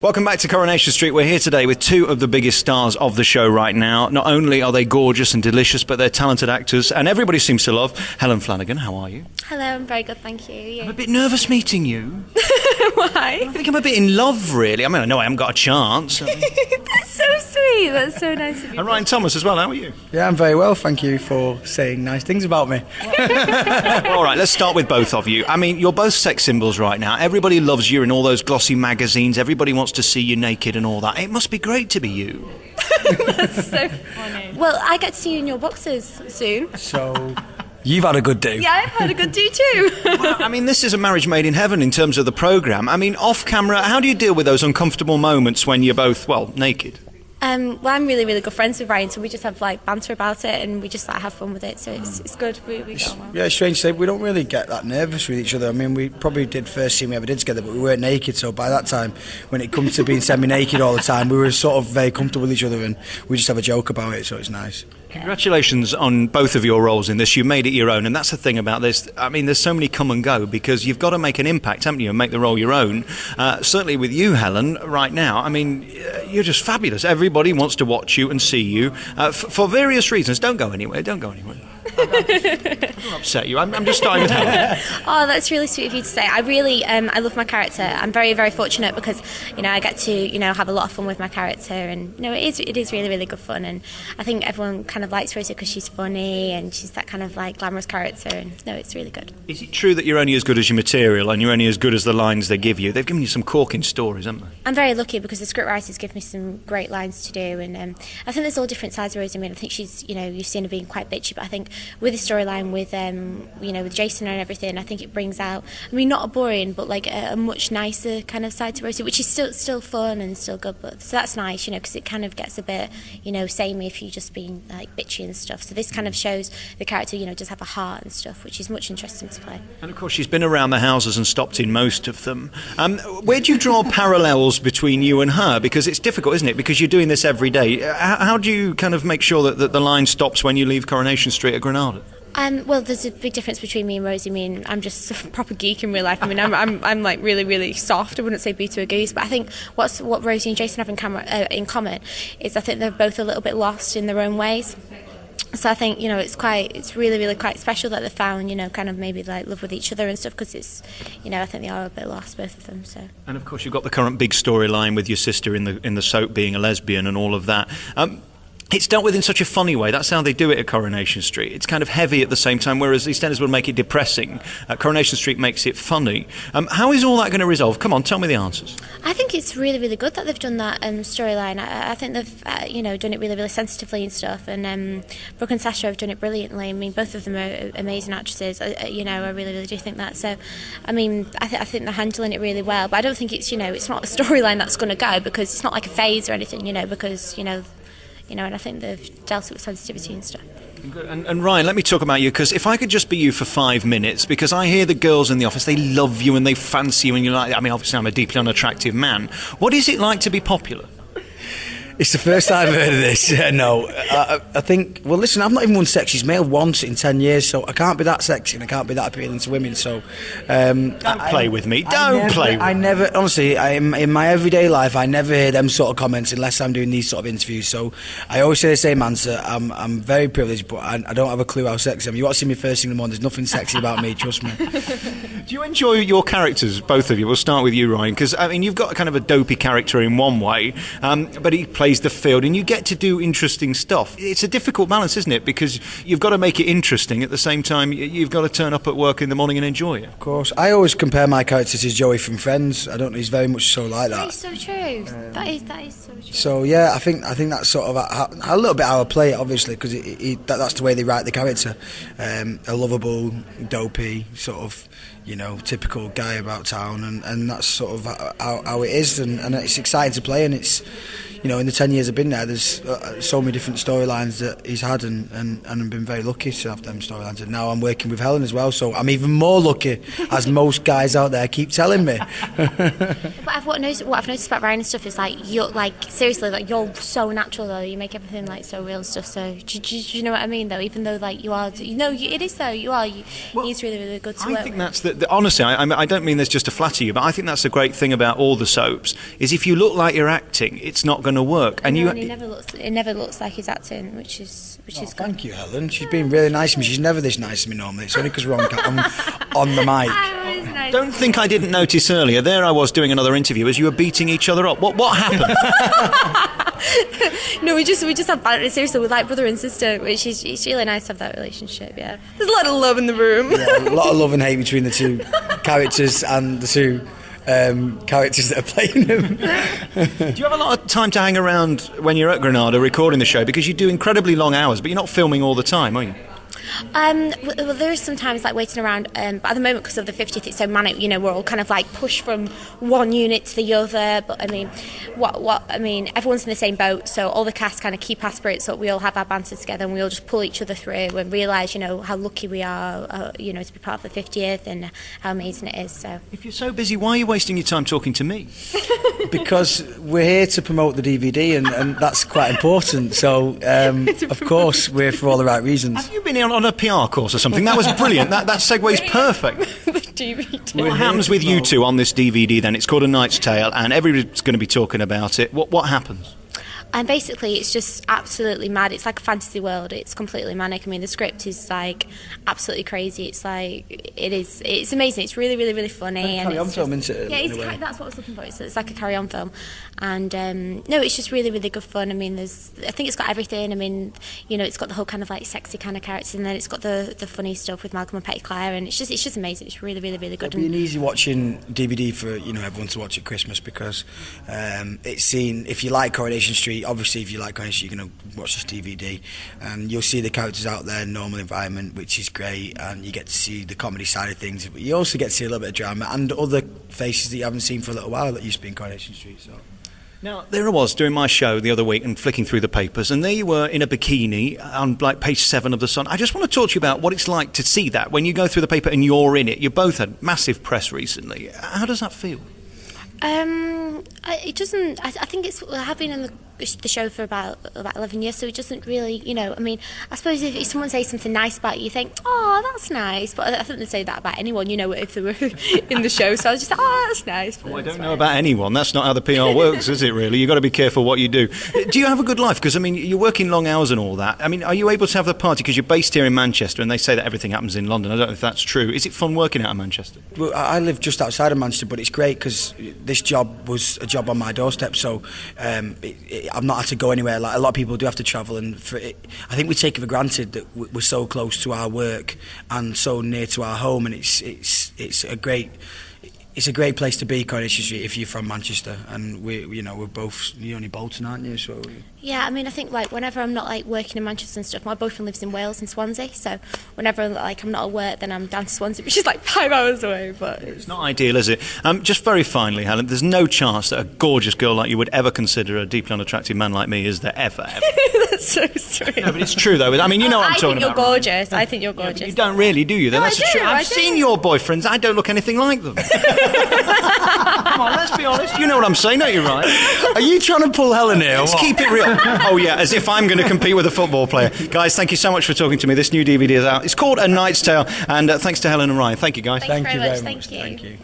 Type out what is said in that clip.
Welcome back to Coronation Street. We're here today with two of the biggest stars of the show right now. Not only are they gorgeous and delicious, but they're talented actors, and everybody seems to love Helen Flanagan. How are you? Hello, I'm very good, thank you. I'm a bit nervous meeting you. Why? I think I'm a bit in love, really. I mean, I know I haven't got a chance. That's so sweet. That's so nice of you. And Ryan Thomas as well. How are you? Yeah, I'm very well, thank you for saying nice things about me. All right, let's start with both of you. I mean, you're both sex symbols right now. Everybody loves you in all those glossy magazines. Everybody wants to see you naked and all that. It must be great to be you. That's so funny. Well, I get to see you in your boxes soon. So, you've had a good day. Yeah, I've had a good day too. Well, I mean, this is a marriage made in heaven in terms of the programme. I mean, off camera, how do you deal with those uncomfortable moments when you're both, well, naked? Well, I'm really, really good friends with Ryan, so we just have like banter about it and we just like have fun with it. So it's good. We get on well. Yeah, it's strange to say, we don't really get that nervous with each other. I mean, we probably did first scene we ever did together, but we weren't naked, so by that time, when it comes to being semi-naked all the time, we were sort of very comfortable with each other and we just have a joke about it, so it's nice. Congratulations on both of your roles in this. You made it your own, and that's the thing about this. I mean, there's so many come and go because you've got to make an impact, haven't you, and make the role your own. Certainly with you, Helen, right now, I mean, you're just fabulous. Everybody wants to watch you and see you for various reasons. Don't go anywhere. Don't go anywhere. I don't upset you. I'm just starting with Helen. Oh, that's really sweet of you to say. I really, I love my character. I'm very, very fortunate because, I get to, have a lot of fun with my character, and it is really, really good fun. And I think everyone kind of likes Rosie because she's funny and she's that kind of like glamorous character. And it's really good. Is it true that you're only as good as your material and you're only as good as the lines they give you? They've given you some corking stories, haven't they? I'm very lucky because the scriptwriters give me some great lines to do, and I think there's all different sides of Rosie. I mean, I think she's, you've seen her being quite bitchy, but I think with the storyline with with Jason and everything, I think it brings out, not a boring, but like a much nicer kind of side to Rosie, which is still fun and still good. But so that's nice, because it kind of gets a bit, samey if you're just being like bitchy and stuff. So this kind of shows the character, does have a heart and stuff, which is much interesting to play. And of course, she's been around the houses and stopped in most of them. Where do you draw parallels between you and her? Because it's difficult, isn't it? Because you're doing this every day. How do you kind of make sure that the line stops when you leave Coronation Street at Granada? Well, there's a big difference between me and Rosie. I'm just a proper geek in real life. I'm like really, really soft. I wouldn't say boo to a goose, but I think what Rosie and Jason have in common is I think they're both a little bit lost in their own ways. So I think it's really, really quite special that they found kind of maybe like love with each other and stuff, because it's I think they are a bit lost, both of them. So. And of course you've got the current big storyline with your sister in the soap being a lesbian and all of that. It's dealt with in such a funny way. That's how they do it at Coronation Street. It's kind of heavy at the same time, whereas EastEnders would make it depressing. Coronation Street makes it funny. How is all that going to resolve? Come on, tell me the answers. I think it's really, really good that they've done that storyline. I think they've done it really, really sensitively and stuff. And Brooke and Sasha have done it brilliantly. I mean, both of them are amazing actresses. I really, really do think that. So, I mean, I think they're handling it really well. But I don't think it's it's not a storyline that's going to go, because it's not like a phase or anything. Because and I think they've dealt with sensitivity and stuff. And Ryan, let me talk about you, because if I could just be you for 5 minutes, because I hear the girls in the office, they love you and they fancy you and you're like, obviously I'm a deeply unattractive man. What is it like to be popular? It's the first time I've heard of this. No, I think, well, listen, I've not even won Sexiest Male once in 10 years, so I can't be that sexy and I can't be that appealing to women, so... Don't play with me. I never, honestly, in my everyday life, I never hear them sort of comments unless I'm doing these sort of interviews, so I always say the same answer. I'm very privileged, but I don't have a clue how sexy I am. You want to see me first thing in the morning, there's nothing sexy about me, trust me. Do you enjoy your characters, both of you? We'll start with you, Ryan, because, you've got kind of a dopey character in one way, but he plays the field and you get to do interesting stuff. It's a difficult balance, isn't it? Because you've got to make it interesting. At the same time, you've got to turn up at work in the morning and enjoy it. Of course. I always compare my character to Joey from Friends. I don't know, he's very much so like that. That is so true. That is so true. So, yeah, I think that's sort of a little bit how I play it, obviously, because that's the way they write the character. A lovable, dopey, sort of, typical guy about town, and that's sort of how it is, and it's exciting to play, and it's, in the 10 years I've been there, there's so many different storylines that he's had, and I've been very lucky to have them storylines. And now I'm working with Helen as well, so I'm even more lucky, as most guys out there keep telling me. But what I've noticed about Ryan and stuff is like you're like seriously like you're so natural though. You make everything like so real and stuff. So do you know what I mean though? Even though like you are, it is though. You are. He's really really good to work. I think that's honestly. I don't mean this just to flatter you, but I think that's the great thing about all the soaps is if you look like you're acting, it's not going to work. And it never looks like he's acting, which is good. Thank you, Helen. She's been really nice to me. She's never this nice to me normally. It's only because we're on the mic. Don't think I didn't notice earlier. There I was doing another interview as you were beating each other up. What happened? No, we just have banter. Seriously, we're like brother and sister, which is it's really nice to have that relationship. Yeah, there's a lot of love in the room. Yeah, a lot of love and hate between the two characters and the two characters that are playing them. Do you have a lot of time to hang around when you're at Granada recording the show? Because you do incredibly long hours, but you're not filming all the time, are you? Well, there is sometimes like waiting around, but at the moment because of the 50th, it's so manic. We're all kind of like pushed from one unit to the other. But I mean, everyone's in the same boat, so all the cast kind of keep our spirits up. We all have our banter together, and we all just pull each other through and realise, how lucky we are, to be part of the 50th and how amazing it is. So, if you're so busy, why are you wasting your time talking to me? Because we're here to promote the DVD, and that's quite important. So, of course, we're for all the right reasons. Have you been on a PR course or something? That was brilliant. That segue's perfect. The DVD. What happens with you two on this DVD then? It's called A Knight's Tale, and everybody's going to be talking about it. What happens? And basically, it's just absolutely mad. It's like a fantasy world. It's completely manic. I mean, the script is like absolutely crazy. It's like it's amazing. It's really, really, really funny. Like a carry-on film, isn't it? Yeah, that's what I was looking for. It's like a carry-on film, and no, it's just really, really good fun. I mean, I think it's got everything. I mean, it's got the whole kind of like sexy kind of characters, and then it's got the funny stuff with Malcolm and Petty Claire, and it's just amazing. It's really, really, really good. It'll be an easy watching DVD for everyone to watch at Christmas because it's seen. If you like Coronation Street. Obviously, if you like Coronation, you're going to watch this DVD, and you'll see the characters out there in normal environment, which is great, and you get to see the comedy side of things. But you also get to see a little bit of drama and other faces that you haven't seen for a little while that used to be in Coronation Street. So. Now, there I was doing my show the other week and flicking through the papers, and there you were in a bikini on like page 7 of The Sun. I just want to talk to you about what it's like to see that when you go through the paper and you're in it. You both had massive press recently. How does that feel? It doesn't. I think I've been in the show for about 11 years, so it doesn't really. I mean, I suppose if someone says something nice about you, you think, "Oh, that's nice." But I think they say that about anyone, if they were in the show. So I was just like, "Oh, that's nice." Well, I don't know about anyone. That's not how the PR works, is it? Really, you've got to be careful what you do. Do you have a good life? Because I mean, you're working long hours and all that. I mean, are you able to have the party because you're based here in Manchester, and they say that everything happens in London? I don't know if that's true. Is it fun working out of Manchester? Well, I live just outside of Manchester, but it's great because this job was a job on my doorstep, so I've not had to go anywhere. Like a lot of people do have to travel, and I think we take it for granted that we're so close to our work and so near to our home, and it's a great place to be, Coronation Street, if you're from Manchester, and we're both only Bolton, aren't you? So yeah, I mean, I think like whenever I'm not like working in Manchester and stuff, my boyfriend lives in Wales in Swansea, so whenever like I'm not at work, then I'm down to Swansea, which is like 5 hours away. But it's not ideal, is it? Just very finally, Helen, there's no chance that a gorgeous girl like you would ever consider a deeply unattractive man like me, is there ever? That's so sweet. No, but it's true though. I mean, what I'm talking about. I think you're gorgeous. Yeah, you don't really, do you? Then no, that's true. I've seen your boyfriends. I don't look anything like them. Come on, let's be honest. You know what I'm saying, don't you, Ryan? Are you trying to pull Helen here? Let's keep it real. Oh yeah, as if I'm going to compete with a football player. Guys, thank you so much for talking to me. This new DVD is out. It's called A Knight's Tale, and thanks to Helen and Ryan. Thank you, guys. Thank you very much. Thank you.